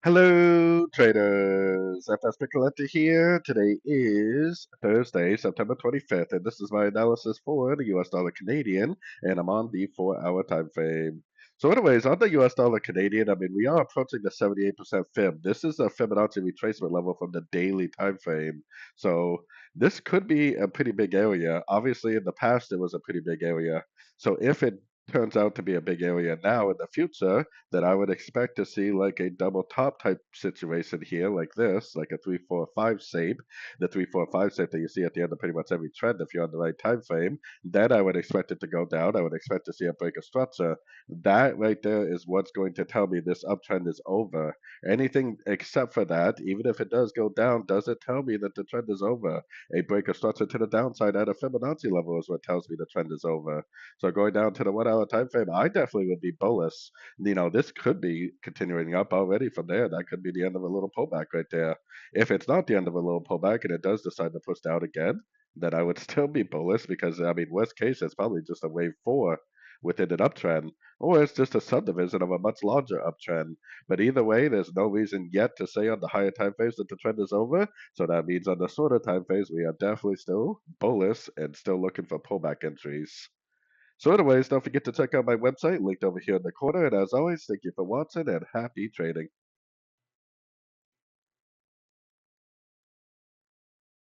Hello, traders. FX Pip Collector here. Today is Thursday, September 25th, and this is my analysis for the US dollar Canadian, and I'm on the 4-hour time frame. So, anyways, on the US dollar Canadian, we are approaching the 78% Fib. This is a Fibonacci retracement level from the daily time frame. So, this could be a pretty big area. Obviously, in the past, it was a pretty big area. So, if it turns out to be a big area now in the future, that I would expect to see like a double top type situation here, like this, like a 3-4-5 shape, the 3-4-5 shape that you see at the end of pretty much every trend if you're on the right time frame. Then I would expect it to go down. I would expect to see a break of structure. That right there is what's going to tell me this uptrend is over. Anything except for that, even if it does go down, does it tell me that the trend is over? A break of structure to the downside at a Fibonacci level is what tells me the trend is over. So going down to the 1 hour time frame, I definitely would be bullish. This could be continuing up already from there. That could be the end of a little pullback right there. If it's not the end of a little pullback and it does decide to push down again, then I would still be bullish because, worst case, it's probably just a wave four within an uptrend, or it's just a subdivision of a much larger uptrend. But either way, there's no reason yet to say on the higher time phase that the trend is over. So that means on the shorter time phase, we are definitely still bullish and still looking for pullback entries. So anyways, don't forget to check out my website linked over here in the corner. And as always, thank you for watching and happy trading.